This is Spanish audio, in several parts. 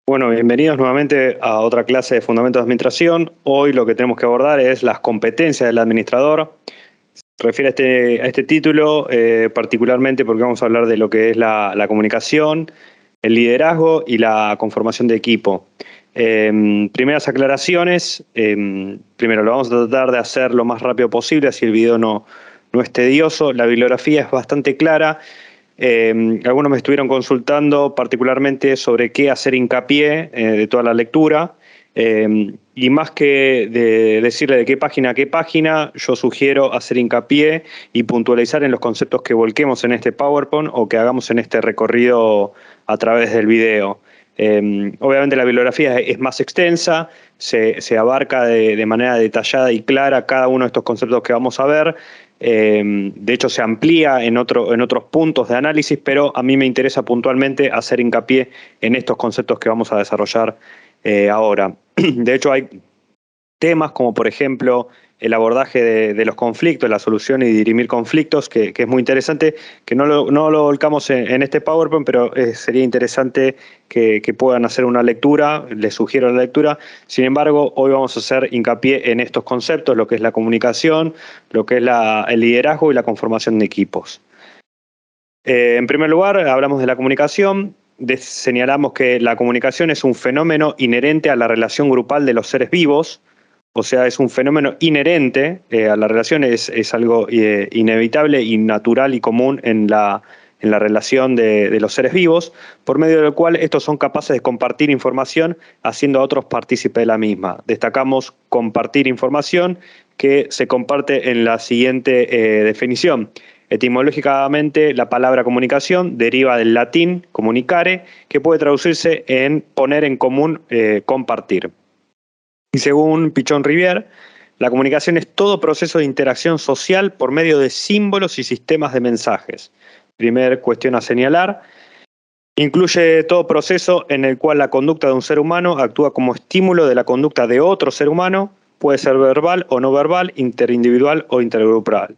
Bueno, bienvenidos nuevamente a otra clase de Fundamentos de Administración. Hoy lo que tenemos que abordar es las competencias del administrador. Se refiere a este título particularmente porque vamos a hablar de lo que es la comunicación, el liderazgo y la conformación de equipo. Primeras aclaraciones. Primero, lo vamos a tratar de hacer lo más rápido posible, así el video no es tedioso. La bibliografía es bastante clara. Algunos me estuvieron consultando particularmente sobre qué hacer hincapié de toda la lectura. Y más que de decirle de qué página a qué página, yo sugiero hacer hincapié y puntualizar en los conceptos que volquemos en este PowerPoint o que hagamos en este recorrido a través del video. Obviamente la bibliografía es más extensa, se abarca de manera detallada y clara cada uno de estos conceptos que vamos a ver. De hecho, se amplía en otros puntos de análisis, pero a mí me interesa puntualmente hacer hincapié en estos conceptos que vamos a desarrollar ahora. De hecho, hay temas como, por ejemplo, el abordaje de los conflictos, la solución y dirimir conflictos, que es muy interesante, que no lo volcamos en este PowerPoint, pero sería interesante que puedan hacer una lectura, les sugiero la lectura. Sin embargo, hoy vamos a hacer hincapié en estos conceptos, lo que es la comunicación, lo que es el liderazgo y la conformación de equipos. En primer lugar, hablamos de la comunicación. Señalamos que la comunicación es un fenómeno inherente a la relación grupal de los seres vivos. O sea, es un fenómeno inherente a la relación, es algo inevitable y natural y común en la relación de los seres vivos, por medio del cual estos son capaces de compartir información haciendo a otros partícipes de la misma. Destacamos compartir información, que se comparte en la siguiente definición. Etimológicamente, la palabra comunicación deriva del latín comunicare, que puede traducirse en poner en común, compartir. Y según Pichon Rivière, la comunicación es todo proceso de interacción social por medio de símbolos y sistemas de mensajes. Primer cuestión a señalar. Incluye todo proceso en el cual la conducta de un ser humano actúa como estímulo de la conducta de otro ser humano, puede ser verbal o no verbal, interindividual o intergrupal.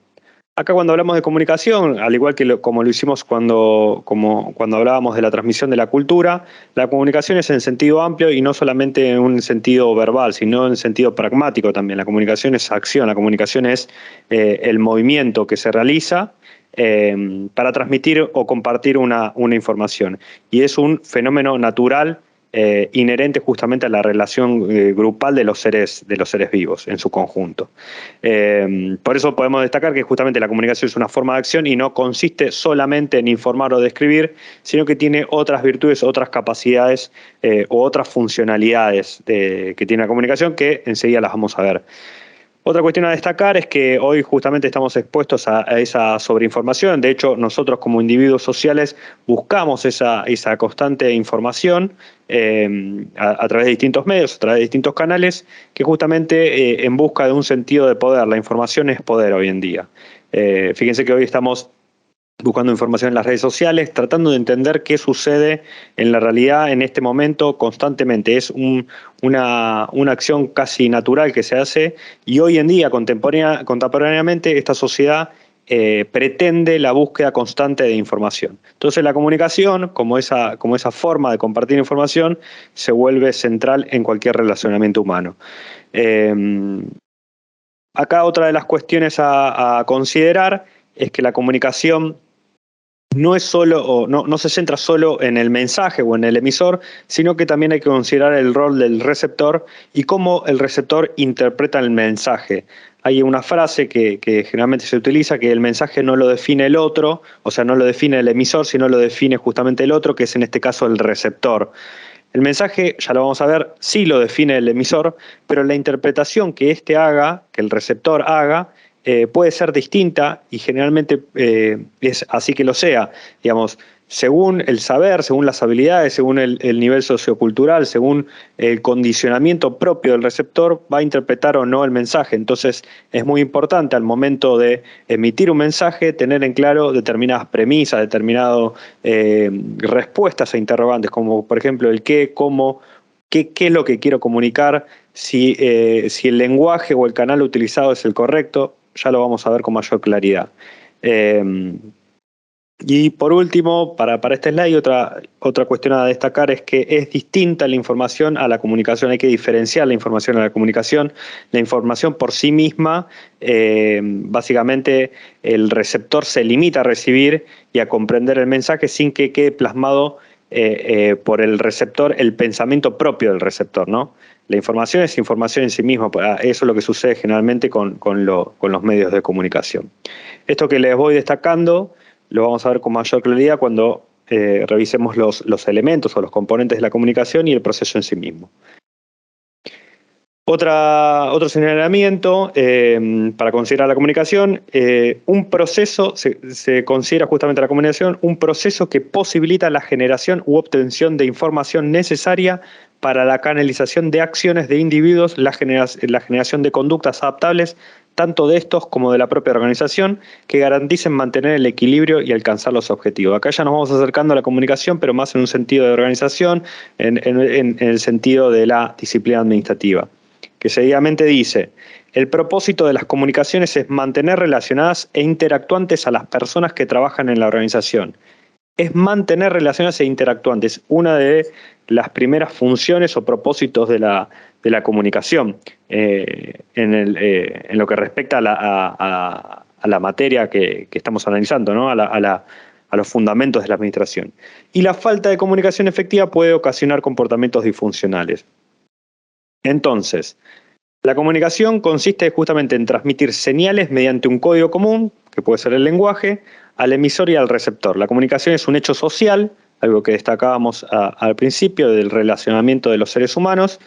Acá cuando hablamos de comunicación, al igual que como lo hicimos cuando hablábamos de la transmisión de la cultura, la comunicación es en sentido amplio y no solamente en un sentido verbal, sino en sentido pragmático también. La comunicación es acción, la comunicación es el movimiento que se realiza para transmitir o compartir una información. Y es un fenómeno natural inherente justamente a la relación grupal de los seres vivos en su conjunto. Por eso podemos destacar que justamente la comunicación es una forma de acción y no consiste solamente en informar o describir, sino que tiene otras virtudes, otras capacidades o otras funcionalidades que tiene la comunicación, que enseguida las vamos a ver. Otra cuestión a destacar es que hoy justamente estamos expuestos a esa sobreinformación. De hecho, nosotros como individuos sociales buscamos esa constante información a través de distintos medios, a través de distintos canales, que justamente en busca de un sentido de poder. La información es poder hoy en día. Fíjense que hoy estamos buscando información en las redes sociales, tratando de entender qué sucede en la realidad en este momento constantemente. Es una acción casi natural que se hace y hoy en día, contemporáneamente, esta sociedad pretende la búsqueda constante de información. Entonces la comunicación, como esa forma de compartir información, se vuelve central en cualquier relacionamiento humano. Acá otra de las cuestiones a considerar es que la comunicación no es solo, o no se centra solo en el mensaje o en el emisor, sino que también hay que considerar el rol del receptor y cómo el receptor interpreta el mensaje. Hay una frase que generalmente se utiliza, que el mensaje no lo define el otro, o sea, no lo define el emisor, sino lo define justamente el otro, que es en este caso el receptor. El mensaje, ya lo vamos a ver, sí lo define el emisor, pero la interpretación que éste haga, que el receptor haga, puede ser distinta y generalmente es así que lo sea. Digamos, según el saber, según las habilidades, según el nivel sociocultural, según el condicionamiento propio del receptor, va a interpretar o no el mensaje. Entonces es muy importante al momento de emitir un mensaje tener en claro determinadas premisas, determinadas respuestas a interrogantes, como por ejemplo el qué, cómo, qué es lo que quiero comunicar, si el lenguaje o el canal utilizado es el correcto. Ya lo vamos a ver con mayor claridad. Y por último, para este slide, otra cuestión a destacar es que es distinta la información a la comunicación. Hay que diferenciar la información a la comunicación. La información por sí misma, básicamente el receptor se limita a recibir y a comprender el mensaje sin que quede plasmado por el receptor el pensamiento propio del receptor, ¿no? La información es información en sí misma. Eso es lo que sucede generalmente con los medios de comunicación. Esto que les voy destacando lo vamos a ver con mayor claridad cuando revisemos los elementos o los componentes de la comunicación y el proceso en sí mismo. Otro señalamiento para considerar la comunicación, un proceso, se considera justamente la comunicación, un proceso que posibilita la generación u obtención de información necesaria para la canalización de acciones de individuos, la generación de conductas adaptables, tanto de estos como de la propia organización, que garanticen mantener el equilibrio y alcanzar los objetivos. Acá ya nos vamos acercando a la comunicación, pero más en un sentido de organización, en el sentido de la disciplina administrativa, que seguidamente dice: el propósito de las comunicaciones es mantener relacionadas e interactuantes a las personas que trabajan en la organización. Es mantener relaciones e interactuantes, una de las primeras funciones o propósitos de la comunicación, en lo que respecta a la materia que estamos analizando, ¿no? A los fundamentos de la administración. Y la falta de comunicación efectiva puede ocasionar comportamientos disfuncionales. Entonces, la comunicación consiste justamente en transmitir señales mediante un código común, que puede ser el lenguaje, al emisor y al receptor. La comunicación es un hecho social, algo que destacábamos al principio del relacionamiento de los seres humanos.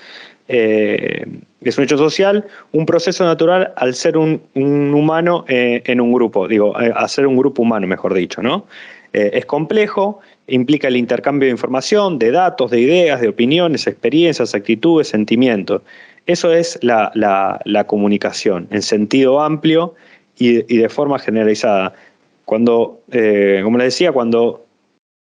Es un hecho social, un proceso natural al ser un humano en un grupo, a ser un grupo humano, mejor dicho, ¿no? Es complejo, implica el intercambio de información, de datos, de ideas, de opiniones, experiencias, actitudes, sentimientos. Eso es la comunicación en sentido amplio y de forma generalizada. Cuando, como les decía, cuando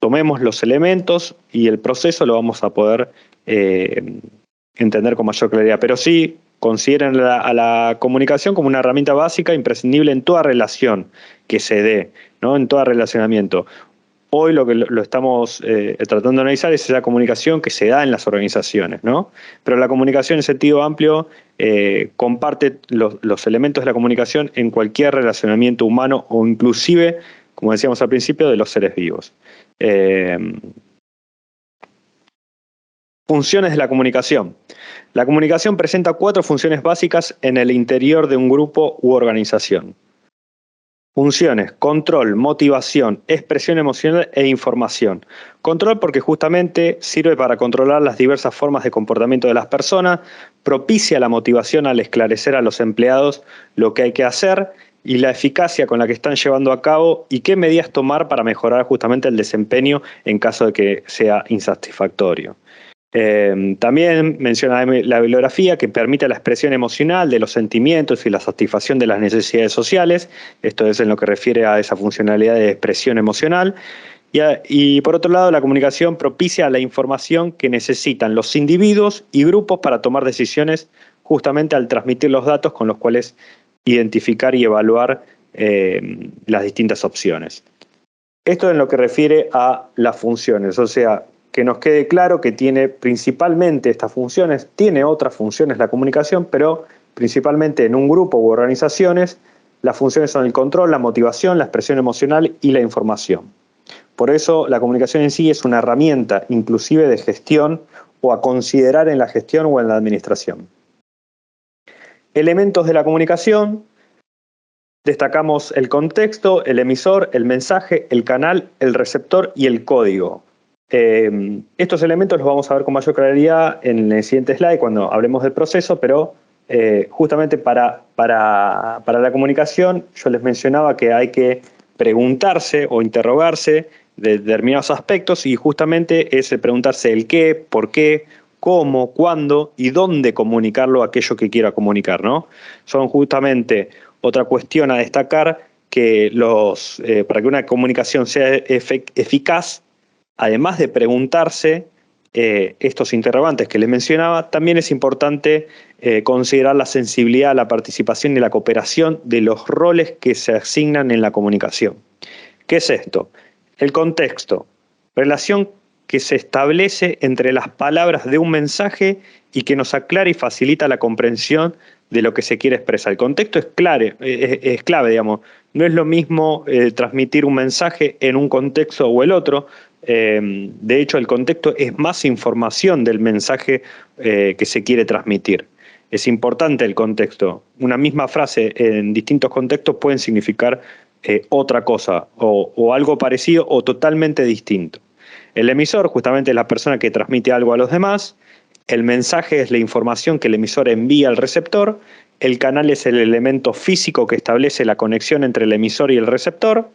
tomemos los elementos y el proceso lo vamos a poder entender con mayor claridad. Pero sí, consideren a la comunicación como una herramienta básica, imprescindible en toda relación que se dé, ¿no? En todo relacionamiento. Hoy lo que lo estamos tratando de analizar es esa comunicación que se da en las organizaciones, ¿no? Pero la comunicación en sentido amplio comparte los elementos de la comunicación en cualquier relacionamiento humano o inclusive, como decíamos al principio, de los seres vivos. Funciones de la comunicación. La comunicación presenta 4 funciones básicas en el interior de un grupo u organización. Funciones: control, motivación, expresión emocional e información. Control porque justamente sirve para controlar las diversas formas de comportamiento de las personas, propicia la motivación al esclarecer a los empleados lo que hay que hacer y la eficacia con la que están llevando a cabo y qué medidas tomar para mejorar justamente el desempeño en caso de que sea insatisfactorio. También menciona la bibliografía, que permite la expresión emocional de los sentimientos y la satisfacción de las necesidades sociales. Esto es en lo que refiere a esa funcionalidad de expresión emocional. Y por otro lado, la comunicación propicia la información que necesitan los individuos y grupos para tomar decisiones, justamente al transmitir los datos con los cuales identificar y evaluar las distintas opciones. Esto en lo que refiere a las funciones, o sea, que nos quede claro que tiene principalmente estas funciones, tiene otras funciones la comunicación, pero principalmente en un grupo u organizaciones, las funciones son el control, la motivación, la expresión emocional y la información. Por eso la comunicación en sí es una herramienta inclusive de gestión o a considerar en la gestión o en la administración. Elementos de la comunicación: destacamos el contexto, el emisor, el mensaje, el canal, el receptor y el código. Estos elementos los vamos a ver con mayor claridad en el siguiente slide cuando hablemos del proceso, pero justamente para la comunicación yo les mencionaba que hay que preguntarse o interrogarse de determinados aspectos, y justamente es el preguntarse el qué, por qué, cómo, cuándo y dónde comunicarlo aquello que quiera comunicar, ¿no? Son justamente otra cuestión a destacar, que para que una comunicación sea eficaz, además de preguntarse estos interrogantes que les mencionaba, también es importante considerar la sensibilidad, la participación y la cooperación de los roles que se asignan en la comunicación. ¿Qué es esto? El contexto, relación que se establece entre las palabras de un mensaje y que nos aclara y facilita la comprensión de lo que se quiere expresar. El contexto es clave, digamos. No es lo mismo transmitir un mensaje en un contexto o el otro. De hecho, el contexto es más información del mensaje que se quiere transmitir. Es importante el contexto. Una misma frase en distintos contextos pueden significar otra cosa, o algo parecido o totalmente distinto. El emisor justamente es la persona que transmite algo a los demás. El mensaje es la información que el emisor envía al receptor. El canal es el elemento físico que establece la conexión entre el emisor y el receptor.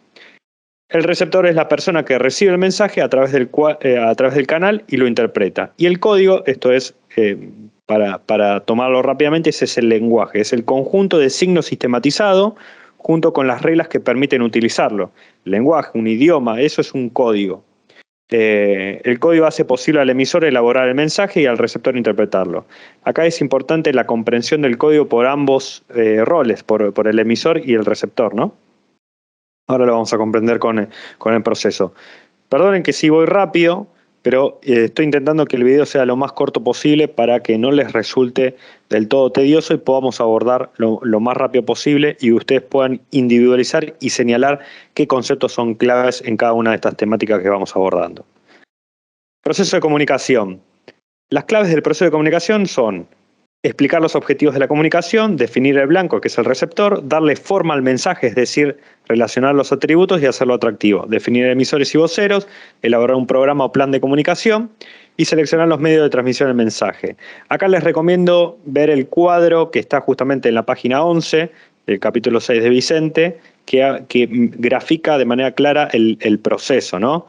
El receptor es la persona que recibe el mensaje a través del canal y lo interpreta. Y el código, esto es, para tomarlo rápidamente, ese es el lenguaje. Es el conjunto de signos sistematizado junto con las reglas que permiten utilizarlo. El lenguaje, un idioma, eso es un código. El código hace posible al emisor elaborar el mensaje y al receptor interpretarlo. Acá es importante la comprensión del código por ambos roles, por el emisor y el receptor, ¿no? Ahora lo vamos a comprender con el proceso. Perdonen que sí voy rápido, pero estoy intentando que el video sea lo más corto posible para que no les resulte del todo tedioso y podamos abordar lo más rápido posible y ustedes puedan individualizar y señalar qué conceptos son claves en cada una de estas temáticas que vamos abordando. Proceso de comunicación. Las claves del proceso de comunicación son explicar los objetivos de la comunicación, definir el blanco, que es el receptor, darle forma al mensaje, es decir, relacionar los atributos y hacerlo atractivo, definir emisores y voceros, elaborar un programa o plan de comunicación y seleccionar los medios de transmisión del mensaje. Acá les recomiendo ver el cuadro que está justamente en la página 11 del capítulo 6 de Vicente, que grafica de manera clara el proceso, ¿no?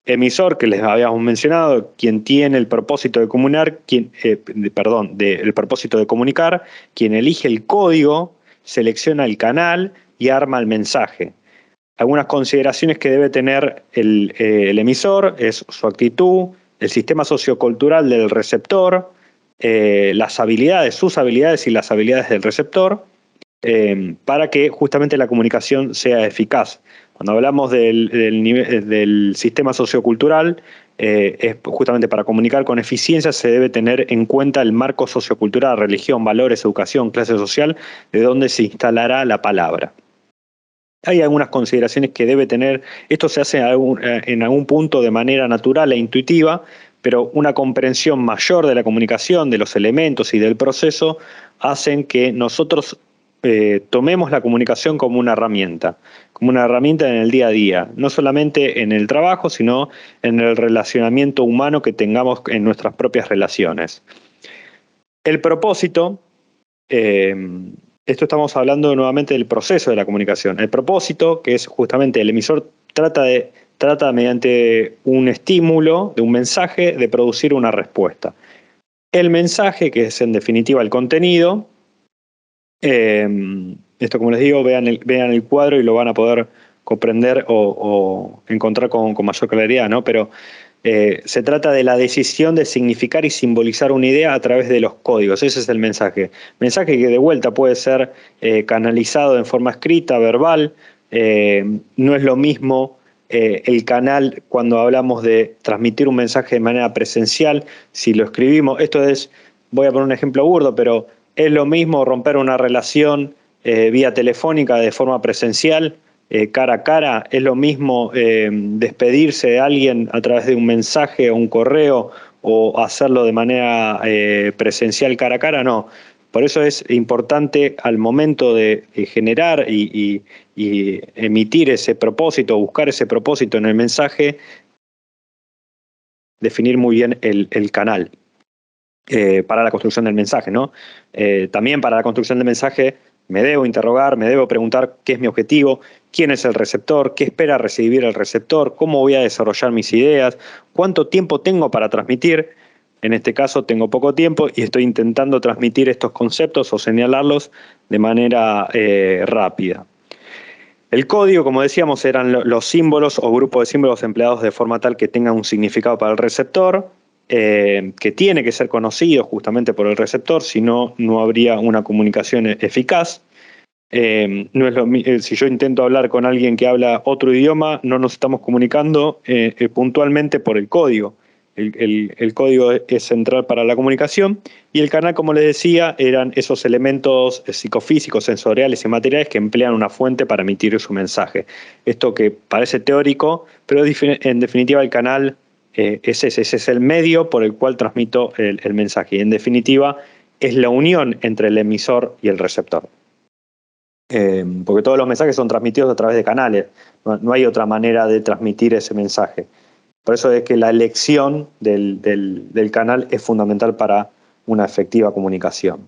Emisor, que les habíamos mencionado, quien tiene el propósito de comunicar, el propósito de comunicar, quien elige el código, selecciona el canal y arma el mensaje. Algunas consideraciones que debe tener el emisor es su actitud, el sistema sociocultural del receptor, sus habilidades y las habilidades del receptor, para que justamente la comunicación sea eficaz. Cuando hablamos del sistema sociocultural, es justamente para comunicar con eficiencia se debe tener en cuenta el marco sociocultural, religión, valores, educación, clase social, de donde se instalará la palabra. Hay algunas consideraciones que debe tener, esto se hace en algún punto de manera natural e intuitiva, pero una comprensión mayor de la comunicación, de los elementos y del proceso, hacen que nosotros tomemos la comunicación como una herramienta en el día a día, no solamente en el trabajo, sino en el relacionamiento humano que tengamos en nuestras propias relaciones. El propósito, esto estamos hablando nuevamente del proceso de la comunicación. El propósito, que es justamente el emisor, trata mediante un estímulo, de un mensaje, de producir una respuesta. El mensaje, que es en definitiva el contenido, esto, como les digo, vean el cuadro y lo van a poder comprender o encontrar con mayor claridad, ¿no? Pero se trata de la decisión de significar y simbolizar una idea a través de los códigos. Ese es el mensaje. Mensaje que de vuelta puede ser canalizado en forma escrita, verbal. No es lo mismo el canal cuando hablamos de transmitir un mensaje de manera presencial. Si lo escribimos, voy a poner un ejemplo burdo, pero es lo mismo romper una relación vía telefónica de forma presencial, cara a cara. Es lo mismo despedirse de alguien a través de un mensaje o un correo o hacerlo de manera presencial cara a cara. No. Por eso es importante al momento de generar y emitir ese propósito, buscar ese propósito en el mensaje, definir muy bien el canal. Para la construcción del mensaje, ¿no? También para la construcción del mensaje me debo interrogar, me debo preguntar qué es mi objetivo, quién es el receptor, qué espera recibir el receptor, cómo voy a desarrollar mis ideas, cuánto tiempo tengo para transmitir. En este caso tengo poco tiempo y estoy intentando transmitir estos conceptos o señalarlos de manera rápida. El código, como decíamos, eran los símbolos o grupos de símbolos empleados de forma tal que tengan un significado para el receptor, que tiene que ser conocido justamente por el receptor, si no, no habría una comunicación eficaz. No es si yo intento hablar con alguien que habla otro idioma, no nos estamos comunicando puntualmente por el código. El código es central para la comunicación y el canal, como les decía, eran esos elementos psicofísicos, sensoriales y materiales que emplean una fuente para emitir su mensaje. Esto que parece teórico, pero en definitiva el canal ese es el medio por el cual transmito el mensaje y en definitiva es la unión entre el emisor y el receptor. Porque todos los mensajes son transmitidos a través de canales, no hay otra manera de transmitir ese mensaje. Por eso es que la elección del canal es fundamental para una efectiva comunicación.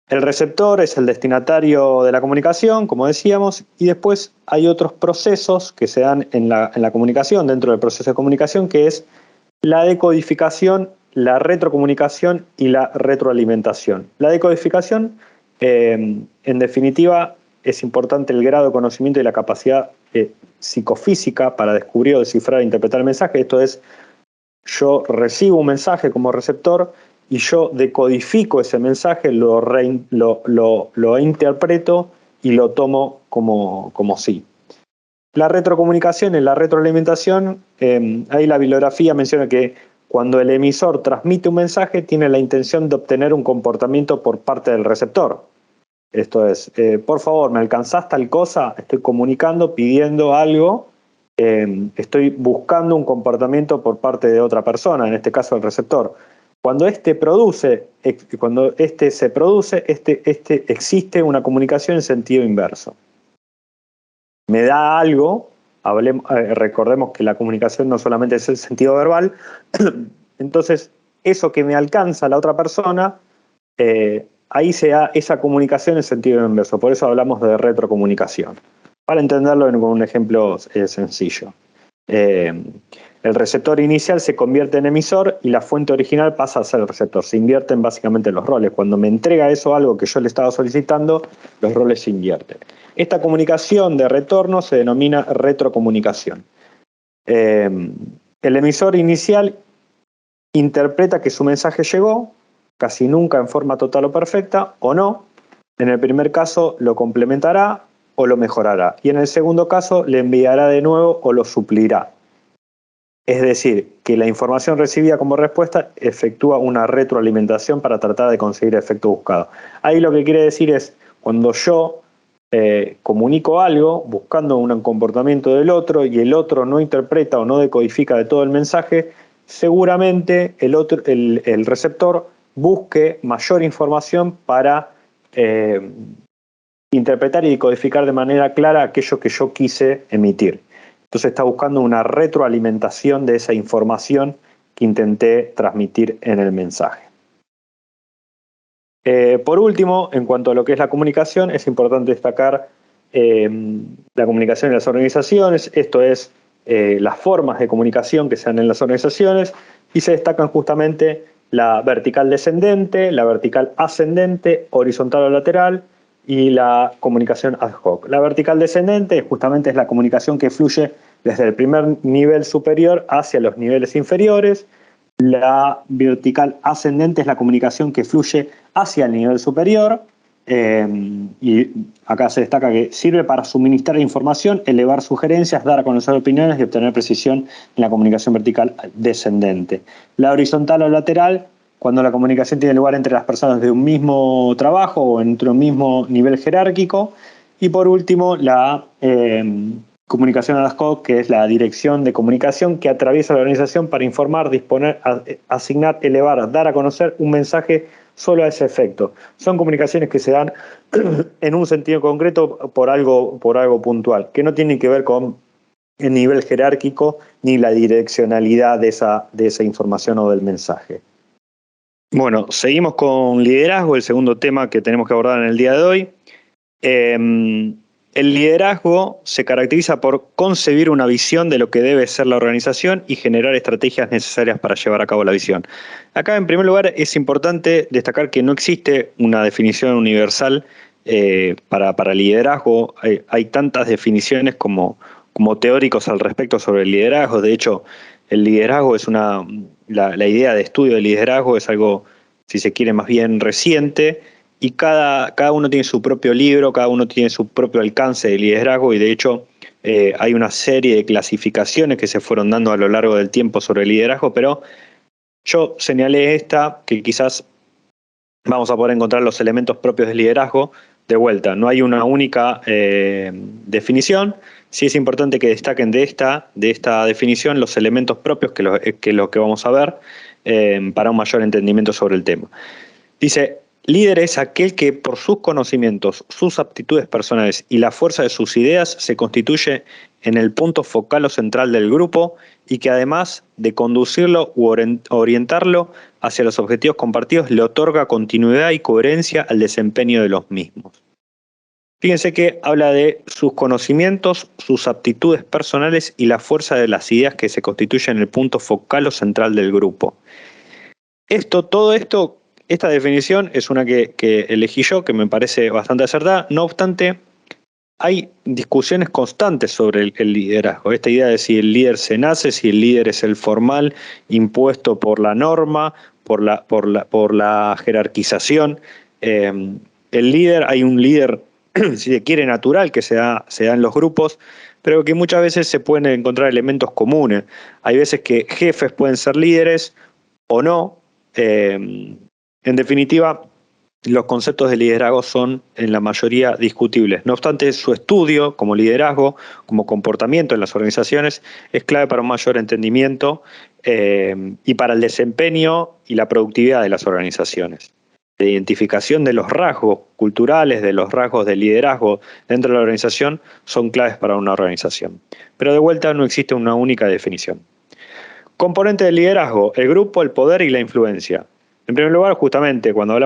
El receptor es el destinatario de la comunicación, como decíamos, y después hay otros procesos que se dan en la comunicación, dentro del proceso de comunicación, que es la decodificación, la retrocomunicación y la retroalimentación. La decodificación, en definitiva, es importante el grado de conocimiento y la capacidad psicofísica para descubrir o descifrar e interpretar el mensaje. Esto es, yo recibo un mensaje como receptor y yo decodifico ese mensaje, lo interpreto y lo tomo como sí. La retrocomunicación y la retroalimentación, ahí la bibliografía menciona que cuando el emisor transmite un mensaje tiene la intención de obtener un comportamiento por parte del receptor. Esto es, por favor, ¿me alcanzás tal cosa? Estoy comunicando, pidiendo algo, estoy buscando un comportamiento por parte de otra persona, en este caso el receptor. Cuando se produce, existe una comunicación en sentido inverso. Me da algo, recordemos que la comunicación no solamente es el sentido verbal, entonces eso que me alcanza la otra persona, ahí se da esa comunicación en sentido inverso, por eso hablamos de retrocomunicación. Para entenderlo con un ejemplo sencillo. El receptor inicial se convierte en emisor y la fuente original pasa a ser el receptor. Se invierten básicamente los roles. Cuando me entrega eso algo que yo le estaba solicitando, los roles se invierten. Esta comunicación de retorno se denomina retrocomunicación. El emisor inicial interpreta que su mensaje llegó, casi nunca en forma total o perfecta, o no. En el primer caso lo complementará o lo mejorará. Y en el segundo caso le enviará de nuevo o lo suplirá. Es decir, que la información recibida como respuesta efectúa una retroalimentación para tratar de conseguir el efecto buscado. Ahí lo que quiere decir es, cuando yo comunico algo buscando un comportamiento del otro y el otro no interpreta o no decodifica de todo el mensaje, seguramente el receptor busque mayor información para interpretar y decodificar de manera clara aquello que yo quise emitir. Entonces está buscando una retroalimentación de esa información que intenté transmitir en el mensaje. Por último, en cuanto a lo que es la comunicación, es importante destacar la comunicación en las organizaciones, esto es las formas de comunicación que se dan en las organizaciones, y se destacan justamente la vertical descendente, la vertical ascendente, horizontal o lateral, y la comunicación ad hoc. La vertical descendente justamente es la comunicación que fluye desde el primer nivel superior hacia los niveles inferiores. La vertical ascendente es la comunicación que fluye hacia el nivel superior. Y acá se destaca que sirve para suministrar información, elevar sugerencias, dar a conocer opiniones y obtener precisión en la comunicación vertical descendente. La horizontal o lateral, cuando la comunicación tiene lugar entre las personas de un mismo trabajo o entre un mismo nivel jerárquico. Y por último, la comunicación ad hoc, que es la dirección de comunicación que atraviesa la organización para informar, disponer, asignar, elevar, dar a conocer un mensaje solo a ese efecto. Son comunicaciones que se dan en un sentido concreto por algo puntual, que no tienen que ver con el nivel jerárquico ni la direccionalidad de esa información o del mensaje. Bueno, seguimos con liderazgo, el segundo tema que tenemos que abordar en el día de hoy. El liderazgo se caracteriza por concebir una visión de lo que debe ser la organización y generar estrategias necesarias para llevar a cabo la visión. Acá, en primer lugar, es importante destacar que no existe una definición universal para liderazgo. Hay tantas definiciones como teóricos al respecto sobre el liderazgo. De hecho, el liderazgo es la idea de estudio del liderazgo es algo, si se quiere, más bien reciente. y cada uno tiene su propio libro, cada uno tiene su propio alcance de liderazgo y de hecho hay una serie de clasificaciones que se fueron dando a lo largo del tiempo sobre el liderazgo, pero yo señalé esta que quizás vamos a poder encontrar los elementos propios del liderazgo. De vuelta, no hay una única definición. Sí es importante que destaquen de esta definición los elementos propios que lo que vamos a ver para un mayor entendimiento sobre el tema. Dice, líder es aquel que por sus conocimientos, sus aptitudes personales y la fuerza de sus ideas se constituye en el punto focal o central del grupo y que además de conducirlo u orientarlo hacia los objetivos compartidos le otorga continuidad y coherencia al desempeño de los mismos. Fíjense que habla de sus conocimientos, sus aptitudes personales y la fuerza de las ideas que se constituyen en el punto focal o central del grupo. Todo esto, esta definición es una que elegí yo, que me parece bastante acertada. No obstante, hay discusiones constantes sobre el liderazgo. Esta idea de si el líder se nace, si el líder es el formal, impuesto por la norma, por la jerarquización. El líder, hay un líder, si se quiere, natural, que se da en los grupos, pero que muchas veces se pueden encontrar elementos comunes. Hay veces que jefes pueden ser líderes o no. En definitiva, los conceptos de liderazgo son en la mayoría discutibles. No obstante, su estudio como liderazgo, como comportamiento en las organizaciones, es clave para un mayor entendimiento y para el desempeño y la productividad de las organizaciones. La identificación de los rasgos culturales, de los rasgos de liderazgo dentro de la organización son claves para una organización. Pero de vuelta no existe una única definición. Componente del liderazgo, el grupo, el poder y la influencia. En primer lugar, justamente cuando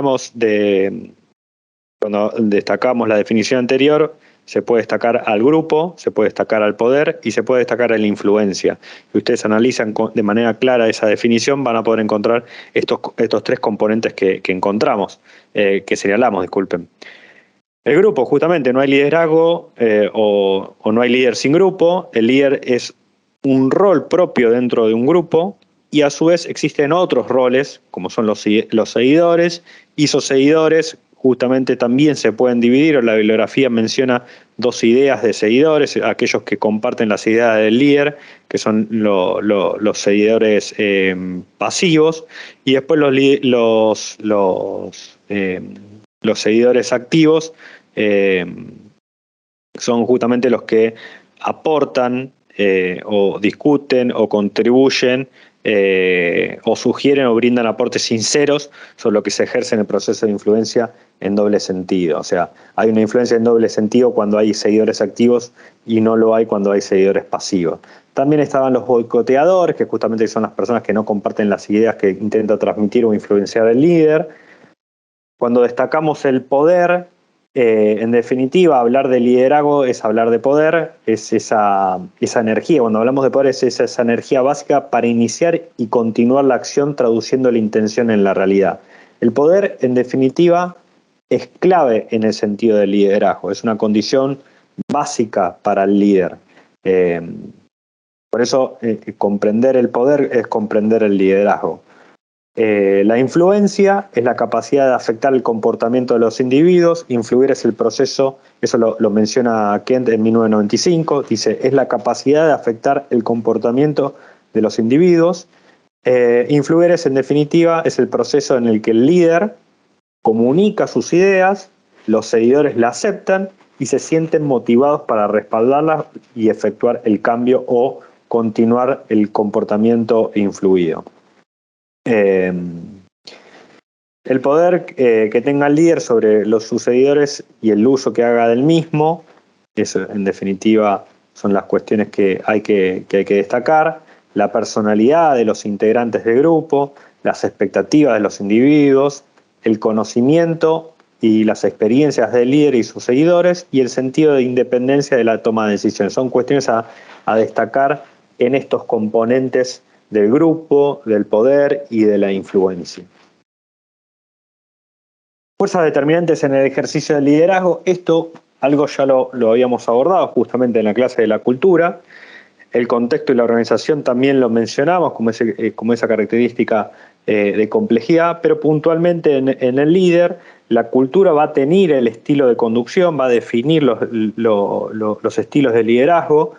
destacamos la definición anterior, se puede destacar al grupo, se puede destacar al poder y se puede destacar a la influencia. Si ustedes analizan de manera clara esa definición, van a poder encontrar estos tres componentes que encontramos, que señalamos, disculpen. El grupo, justamente, no hay liderazgo o no hay líder sin grupo. El líder es un rol propio dentro de un grupo y a su vez existen otros roles, como son los seguidores, y esos seguidores justamente también se pueden dividir. La bibliografía menciona dos ideas de seguidores, aquellos que comparten las ideas del líder, que son los seguidores pasivos, y después los seguidores activos son justamente los que aportan o discuten o contribuyen o sugieren o brindan aportes sinceros sobre lo que se ejerce en el proceso de influencia en doble sentido. O sea, hay una influencia en doble sentido cuando hay seguidores activos y no lo hay cuando hay seguidores pasivos. También estaban los boicoteadores, que justamente son las personas que no comparten las ideas que intenta transmitir o influenciar el líder. Cuando destacamos el poder, en definitiva, hablar de liderazgo es hablar de poder, es esa energía. Cuando hablamos de poder es esa energía básica para iniciar y continuar la acción traduciendo la intención en la realidad. El poder, en definitiva, es clave en el sentido del liderazgo, es una condición básica para el líder. Por eso, comprender el poder es comprender el liderazgo. La influencia es la capacidad de afectar el comportamiento de los individuos. Influir es el proceso, eso lo menciona Kent en 1995, dice, es la capacidad de afectar el comportamiento de los individuos. Influir es, en definitiva, es el proceso en el que el líder comunica sus ideas, los seguidores la aceptan y se sienten motivados para respaldarlas y efectuar el cambio o continuar el comportamiento influido. El poder que tenga el líder sobre sus seguidores y el uso que haga del mismo, eso en definitiva son las cuestiones que hay que destacar, la personalidad de los integrantes del grupo, las expectativas de los individuos, el conocimiento y las experiencias del líder y sus seguidores y el sentido de independencia de la toma de decisiones. Son cuestiones a destacar en estos componentes del grupo, del poder y de la influencia. Fuerzas determinantes en el ejercicio del liderazgo. Esto, algo ya lo habíamos abordado justamente en la clase de la cultura. El contexto y la organización también lo mencionamos como esa característica de complejidad, pero puntualmente en el líder La cultura va a tener el estilo de conducción, va a definir los estilos de liderazgo.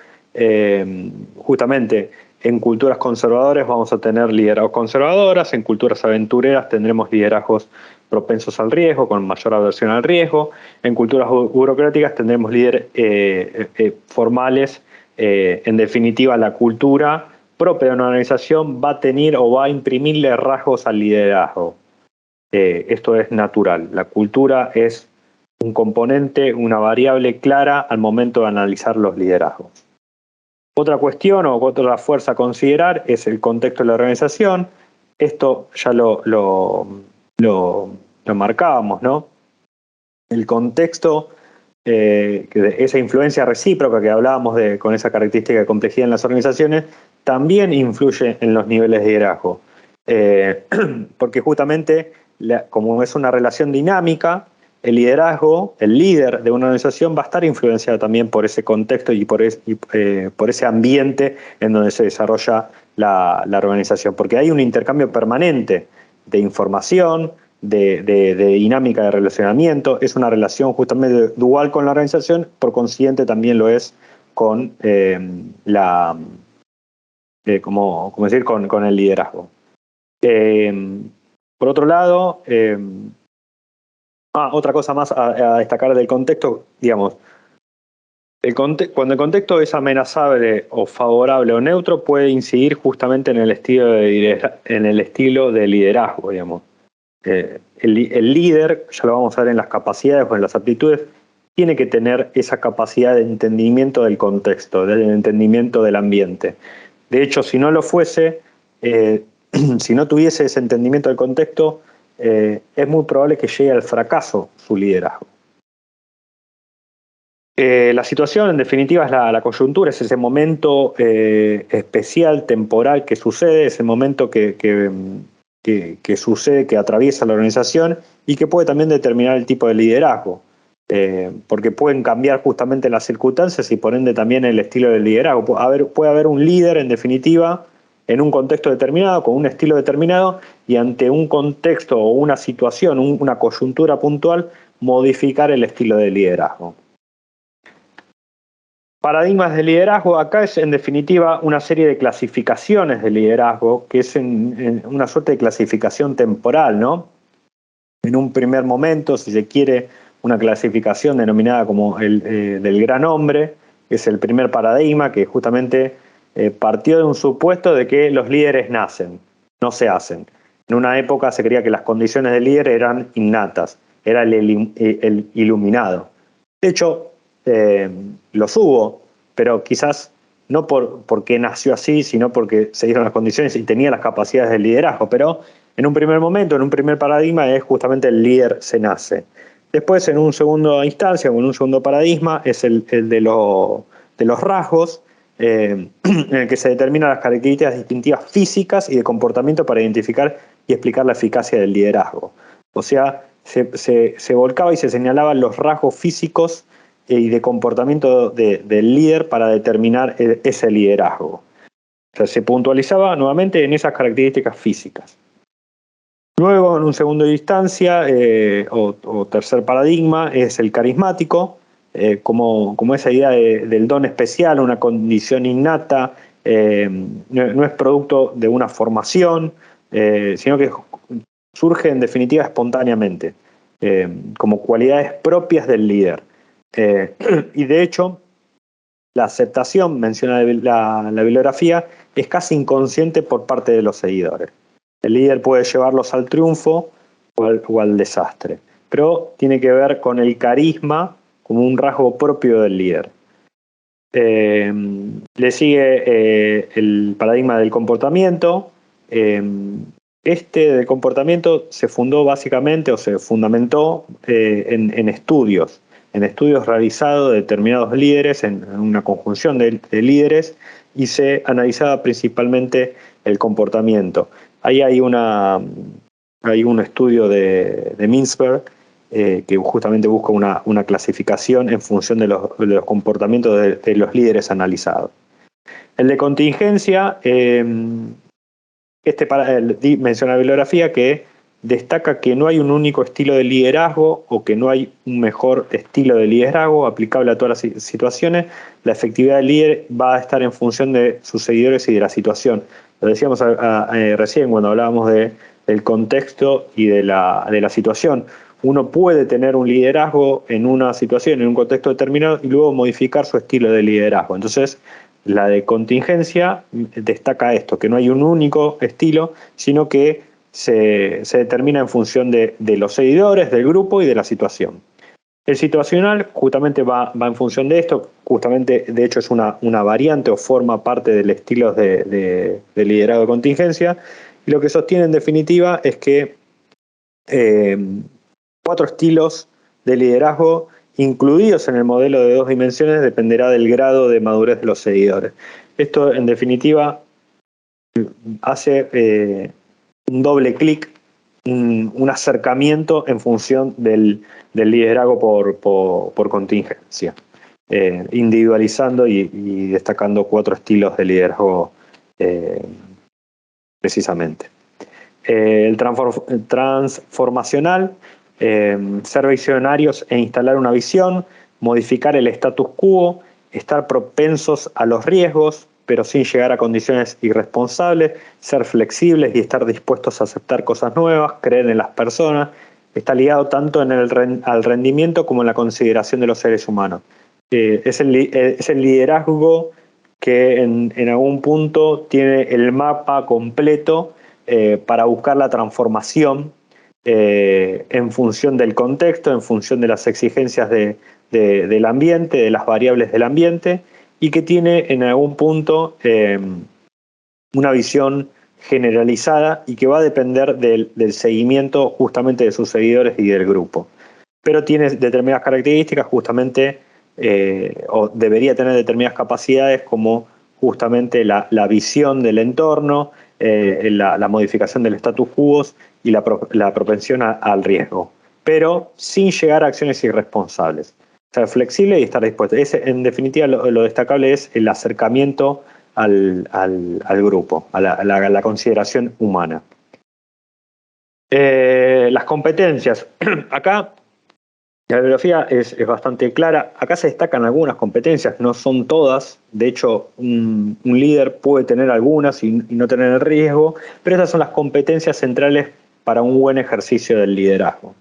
Justamente en culturas conservadoras vamos a tener liderazgos conservadoras, en culturas aventureras tendremos liderazgos propensos al riesgo, con mayor aversión al riesgo. En culturas burocráticas tendremos líderes formales. En definitiva, la cultura propia de una organización va a tener o va a imprimirle rasgos al liderazgo. Esto es natural. La cultura es un componente, una variable clara al momento de analizar los liderazgos. Otra cuestión o otra fuerza a considerar es el contexto de la organización. Esto ya lo marcábamos, ¿no? El contexto, esa influencia recíproca que hablábamos con esa característica de complejidad en las organizaciones, también influye en los niveles de liderazgo. Porque justamente, como es una relación dinámica, el liderazgo, el líder de una organización va a estar influenciado también por ese contexto y por ese ambiente en donde se desarrolla la organización. Porque hay un intercambio permanente de información, de dinámica de relacionamiento. Es una relación justamente dual con la organización, por consiguiente también lo es con con el liderazgo. Por otro lado, otra cosa más a destacar del contexto, digamos, cuando el contexto es amenazable o favorable o neutro, puede incidir justamente en el estilo de liderazgo, digamos. El líder, ya lo vamos a ver en las capacidades o en las aptitudes, tiene que tener esa capacidad de entendimiento del contexto, del entendimiento del ambiente. De hecho, si no lo fuese, si no tuviese ese entendimiento del contexto, es muy probable que llegue al fracaso su liderazgo. La situación, en definitiva, es la coyuntura, es ese momento especial, temporal que sucede, ese momento que sucede, que atraviesa la organización y que puede también determinar el tipo de liderazgo, porque pueden cambiar justamente las circunstancias y por ende también el estilo del liderazgo. Puede haber un líder, en definitiva, en un contexto determinado, con un estilo determinado, y ante un contexto o una situación, una coyuntura puntual, modificar el estilo de liderazgo. Paradigmas de liderazgo, acá es en definitiva una serie de clasificaciones de liderazgo, que es en una suerte de clasificación temporal, ¿no? En un primer momento, si se quiere, una clasificación denominada como del gran hombre, que es el primer paradigma que justamente partió de un supuesto de que los líderes nacen, no se hacen. En una época se creía que las condiciones del líder eran innatas, era el iluminado. De hecho, los hubo, pero quizás no porque nació así, sino porque se dieron las condiciones y tenía las capacidades de liderazgo. Pero en un primer momento, en un primer paradigma, es justamente el líder se nace. Después, en una segunda instancia o en un segundo paradigma, es el de los rasgos, en el que se determinan las características distintivas físicas y de comportamiento para identificar y explicar la eficacia del liderazgo. O sea, se volcaba y se señalaban los rasgos físicos y de comportamiento del líder para determinar ese liderazgo. O sea, se puntualizaba nuevamente en esas características físicas. Luego, en un segundo instancia, o tercer paradigma, es el carismático, como esa idea del don especial, una condición innata, no es producto de una formación, sino que surge en definitiva espontáneamente, como cualidades propias del líder. Y de hecho, la aceptación, menciona la bibliografía, es casi inconsciente por parte de los seguidores. El líder puede llevarlos al triunfo o al desastre, pero tiene que ver con el carisma como un rasgo propio del líder. Le sigue el paradigma del comportamiento. Este del comportamiento se fundó básicamente o se fundamentó en estudios realizados de determinados líderes, en una conjunción de líderes, y se analizaba principalmente el comportamiento. Ahí hay un estudio de Mintzberg que justamente busca una clasificación en función de los comportamientos de los líderes analizados. El de contingencia, menciona la bibliografía que destaca que no hay un único estilo de liderazgo o que no hay un mejor estilo de liderazgo aplicable a todas las situaciones. La efectividad del líder va a estar en función de sus seguidores y de la situación. Lo decíamos recién cuando hablábamos del contexto y de la situación. Uno puede tener un liderazgo en una situación, en un contexto determinado, y luego modificar su estilo de liderazgo. Entonces, la de contingencia destaca esto, que no hay un único estilo, sino que se determina en función de los seguidores, del grupo y de la situación. El situacional justamente va en función de esto, justamente de hecho es una variante o forma parte del estilo de liderazgo de contingencia, y lo que sostiene en definitiva es que 4 estilos de liderazgo incluidos en el modelo de 2 dimensiones dependerá del grado de madurez de los seguidores. Esto en definitiva hace un doble clic, un acercamiento en función del liderazgo por contingencia, individualizando y destacando 4 estilos de liderazgo precisamente. El transformacional, ser visionarios e instalar una visión, modificar el status quo, estar propensos a los riesgos, pero sin llegar a condiciones irresponsables, ser flexibles y estar dispuestos a aceptar cosas nuevas, creer en las personas, está ligado tanto al rendimiento como en la consideración de los seres humanos. Es el liderazgo que en algún punto tiene el mapa completo para buscar la transformación en función del contexto, en función de las exigencias del ambiente, de las variables del ambiente, y que tiene en algún punto una visión generalizada y que va a depender del seguimiento justamente de sus seguidores y del grupo. Pero tiene determinadas características justamente, o debería tener determinadas capacidades como justamente la visión del entorno, la modificación del status quo y la propensión al riesgo, pero sin llegar a acciones irresponsables. Ser flexible y estar dispuesto. En definitiva, lo destacable es el acercamiento al grupo, a la consideración humana. Las competencias. Acá la bibliografía es bastante clara. Acá se destacan algunas competencias, no son todas. De hecho, un líder puede tener algunas y no tener el riesgo, pero esas son las competencias centrales para un buen ejercicio del liderazgo.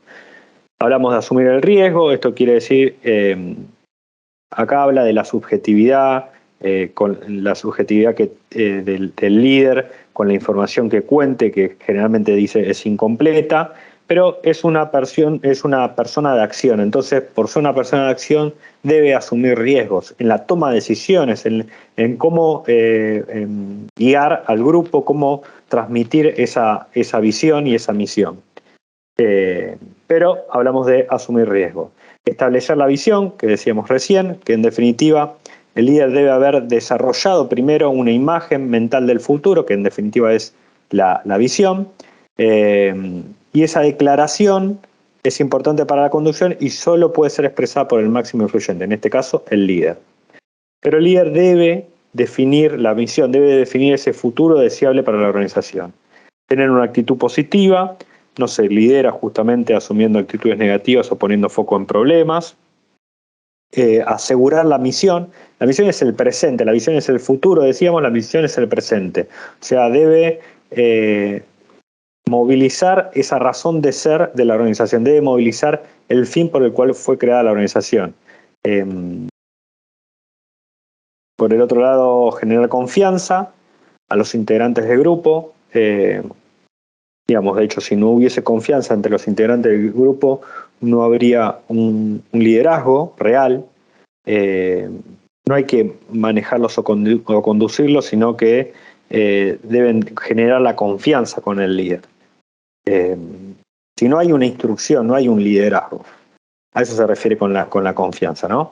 Hablamos de asumir el riesgo, esto quiere decir, acá habla de la subjetividad, con la subjetividad del líder, con la información que cuente, que generalmente dice es incompleta, pero es una persona de acción. Entonces, por ser una persona de acción, debe asumir riesgos en la toma de decisiones, en cómo guiar al grupo, cómo transmitir esa visión y esa misión. Pero hablamos de asumir riesgos. Establecer la visión, que decíamos recién, que en definitiva el líder debe haber desarrollado primero una imagen mental del futuro, que en definitiva es la visión, y esa declaración es importante para la conducción y solo puede ser expresada por el máximo influyente, en este caso el líder. Pero el líder debe definir la misión, debe definir ese futuro deseable para la organización. Tener una actitud positiva, no se lidera justamente asumiendo actitudes negativas o poniendo foco en problemas. Asegurar la misión es el presente, la visión es el futuro, decíamos, la misión es el presente. O sea, debe movilizar esa razón de ser de la organización, debe movilizar el fin por el cual fue creada la organización. Por el otro lado, generar confianza a los integrantes del grupo. Digamos, de hecho, si no hubiese confianza entre los integrantes del grupo, no habría un liderazgo real. No hay que manejarlos o conducirlos, sino que deben generar la confianza con el líder. Si no hay una instrucción, no hay un liderazgo. A eso se refiere con la confianza, ¿no?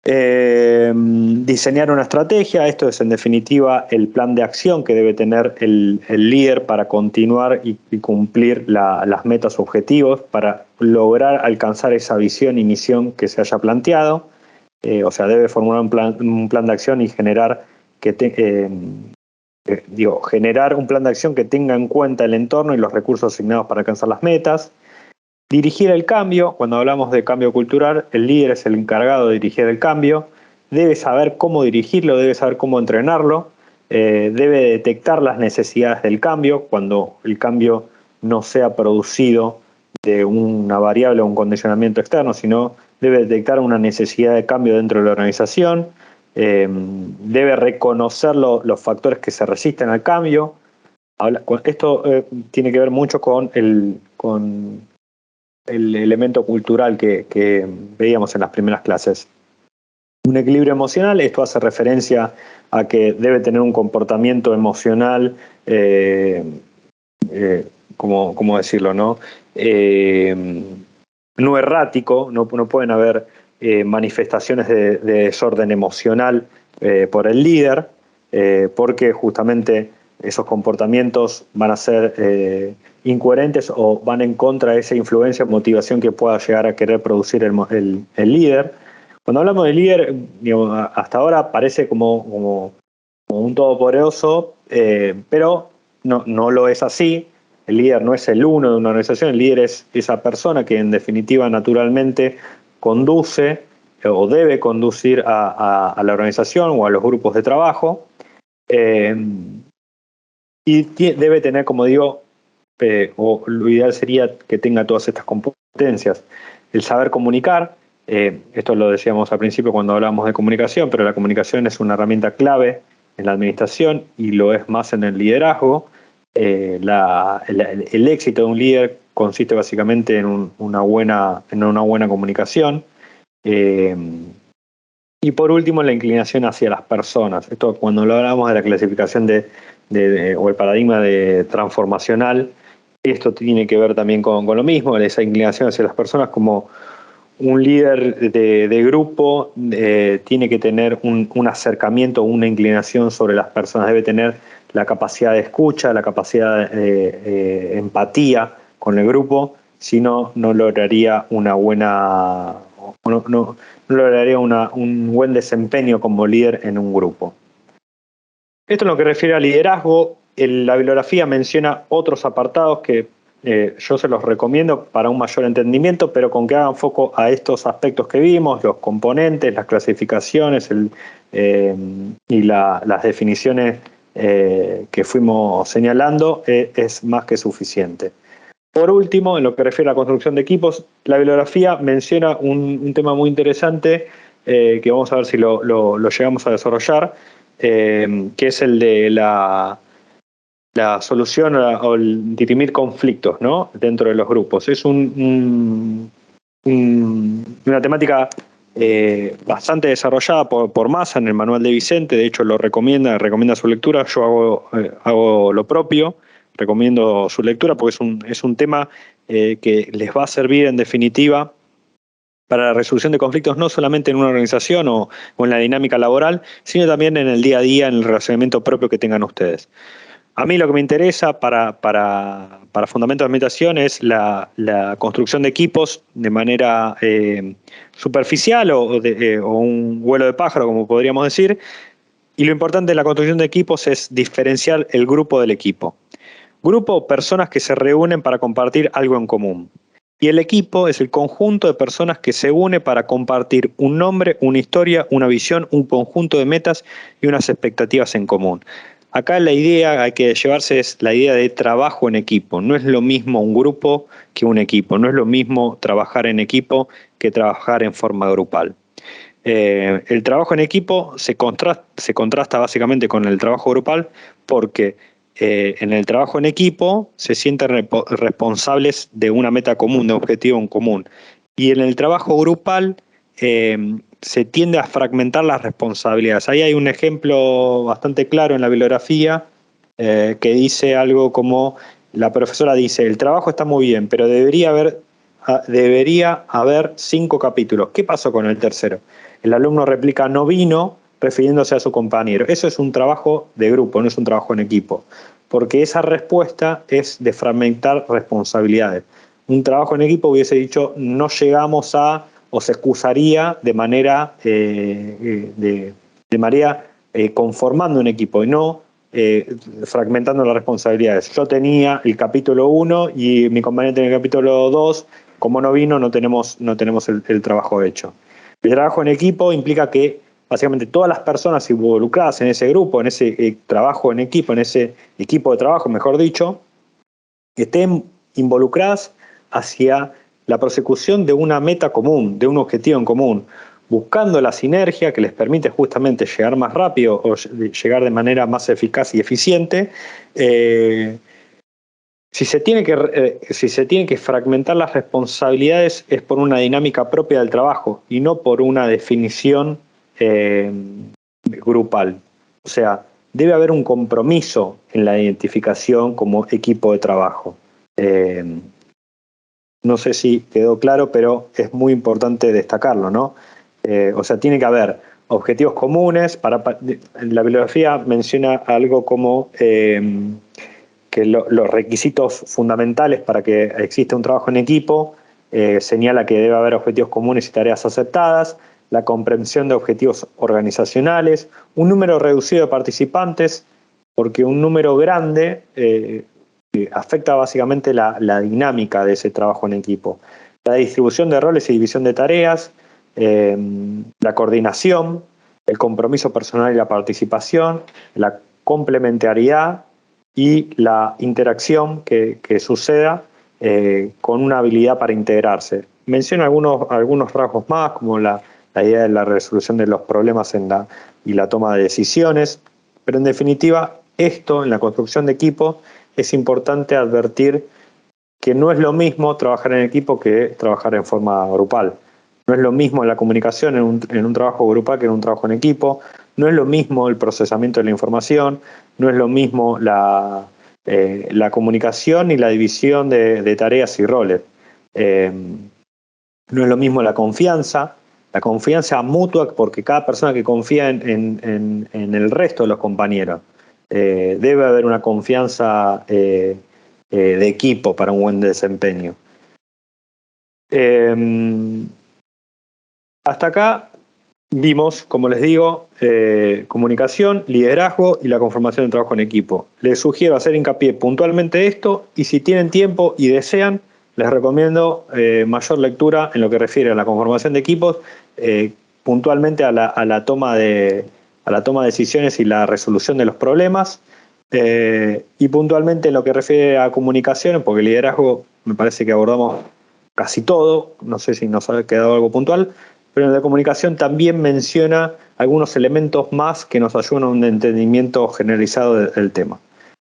Diseñar una estrategia, esto es en definitiva el plan de acción que debe tener el líder para continuar y cumplir las metas o objetivos, para lograr alcanzar esa visión y misión que se haya planteado. O sea, debe formular un plan de acción y generar generar un plan de acción que tenga en cuenta el entorno y los recursos asignados para alcanzar las metas. Dirigir el cambio. Cuando hablamos de cambio cultural, el líder es el encargado de dirigir el cambio. Debe saber cómo dirigirlo, debe saber cómo entrenarlo, debe detectar las necesidades del cambio cuando el cambio no sea producido de una variable o un condicionamiento externo, sino debe detectar una necesidad de cambio dentro de la organización, debe reconocer los factores que se resisten al cambio. Esto tiene que ver mucho con el elemento cultural que veíamos en las primeras clases. Un equilibrio emocional, esto hace referencia a que debe tener un comportamiento emocional, ¿cómo decirlo, no? No errático, no pueden haber manifestaciones de desorden emocional por el líder, porque justamente esos comportamientos van a ser incoherentes o van en contra de esa influencia o motivación que pueda llegar a querer producir el líder. Cuando hablamos de líder, digamos, hasta ahora parece como un todopoderoso, pero no lo es así. El líder no es el uno de una organización, el líder es esa persona que en definitiva naturalmente conduce o debe conducir a la organización o a los grupos de trabajo, y debe tener, como digo, o lo ideal sería que tenga todas estas competencias. El saber comunicar, esto lo decíamos al principio cuando hablábamos de comunicación, pero la comunicación es una herramienta clave en la administración y lo es más en el liderazgo. El éxito de un líder consiste básicamente en una buena comunicación. Y por último, la inclinación hacia las personas. Esto cuando lo hablamos de la clasificación o el paradigma de transformacional, esto tiene que ver también con lo mismo, esa inclinación hacia las personas. Como un líder de grupo tiene que tener un acercamiento, una inclinación sobre las personas, debe tener la capacidad de escucha, la capacidad de empatía con el grupo, si no lograría una buena, no lograría un buen desempeño como líder en un grupo. Esto en lo que refiere al liderazgo. La bibliografía menciona otros apartados que yo se los recomiendo para un mayor entendimiento, pero con que hagan foco a estos aspectos que vimos, los componentes, las clasificaciones y las definiciones que fuimos señalando, es más que suficiente. Por último, en lo que refiere a la construcción de equipos, la bibliografía menciona un tema muy interesante que vamos a ver si lo llegamos a desarrollar, que es el de la solución o el dirimir conflictos, ¿no?, dentro de los grupos. Es una temática bastante desarrollada por Massa en el manual de Vicente. De hecho lo recomienda su lectura. Yo hago lo propio, recomiendo su lectura porque es un tema que les va a servir en definitiva para la resolución de conflictos, no solamente en una organización o en la dinámica laboral, sino también en el día a día, en el relacionamiento propio que tengan ustedes. A mí lo que me interesa para Fundamentos de Administración es la construcción de equipos de manera superficial o un vuelo de pájaro, como podríamos decir. Y lo importante de la construcción de equipos es diferenciar el grupo del equipo. Grupo, personas que se reúnen para compartir algo en común. Y el equipo es el conjunto de personas que se une para compartir un nombre, una historia, una visión, un conjunto de metas y unas expectativas en común. Acá la idea hay que llevarse es la idea de trabajo en equipo. No es lo mismo un grupo que un equipo. No es lo mismo trabajar en equipo que trabajar en forma grupal. El trabajo en equipo se contrasta básicamente con el trabajo grupal porque en el trabajo en equipo se sienten responsables de una meta común, de un objetivo en común. Y en el trabajo grupal se tiende a fragmentar las responsabilidades. Ahí hay un ejemplo bastante claro en la bibliografía que dice algo como, la profesora dice, el trabajo está muy bien, pero debería haber 5 capítulos. ¿Qué pasó con el tercero? El alumno replica, no vino, refiriéndose a su compañero. Eso es un trabajo de grupo, no es un trabajo en equipo, porque esa respuesta es de fragmentar responsabilidades. Un trabajo en equipo hubiese dicho, no llegamos a, o se excusaría de manera conformando un equipo, y no fragmentando las responsabilidades. Yo tenía el capítulo 1 y mi compañero tenía el capítulo 2. Como no vino, no tenemos el trabajo hecho. El trabajo en equipo implica que básicamente todas las personas involucradas en ese grupo, en ese trabajo en equipo, en ese equipo de trabajo, mejor dicho, estén involucradas hacia la persecución de una meta común, de un objetivo en común, buscando la sinergia que les permite justamente llegar más rápido o llegar de manera más eficaz y eficiente. Si se tiene que fragmentar las responsabilidades es por una dinámica propia del trabajo y no por una definición grupal. O sea, debe haber un compromiso en la identificación como equipo de trabajo. No sé si quedó claro, pero es muy importante destacarlo, ¿no? O sea, tiene que haber objetivos comunes. La bibliografía menciona algo como que los requisitos fundamentales para que exista un trabajo en equipo, señala que debe haber objetivos comunes y tareas aceptadas, la comprensión de objetivos organizacionales, un número reducido de participantes, porque un número grande afecta básicamente la dinámica de ese trabajo en equipo, la distribución de roles y división de tareas, la coordinación, el compromiso personal y la participación, la complementariedad y la interacción que suceda con una habilidad para integrarse. Menciono algunos rasgos más, como la idea de la resolución de los problemas y la toma de decisiones, pero en definitiva, esto en la construcción de equipo es importante advertir que no es lo mismo trabajar en equipo que trabajar en forma grupal. No es lo mismo la comunicación en un trabajo grupal que en un trabajo en equipo. No es lo mismo el procesamiento de la información. No es lo mismo la comunicación y la división de tareas y roles. No es lo mismo la confianza mutua, porque cada persona que confía en el resto de los compañeros. Debe haber una confianza de equipo para un buen desempeño. Hasta acá vimos, como les digo, comunicación, liderazgo y la conformación del trabajo en equipo. Les sugiero hacer hincapié puntualmente esto y si tienen tiempo y desean, les recomiendo mayor lectura en lo que refiere a la conformación de equipos, puntualmente a la toma de decisiones y la resolución de los problemas, y puntualmente en lo que refiere a comunicación, porque el liderazgo me parece que abordamos casi todo, no sé si nos ha quedado algo puntual, pero en la comunicación también menciona algunos elementos más que nos ayudan a un entendimiento generalizado del tema.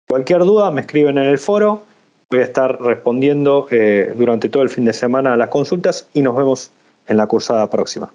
Cualquier duda me escriben en el foro, voy a estar respondiendo durante todo el fin de semana a las consultas y nos vemos en la cursada próxima.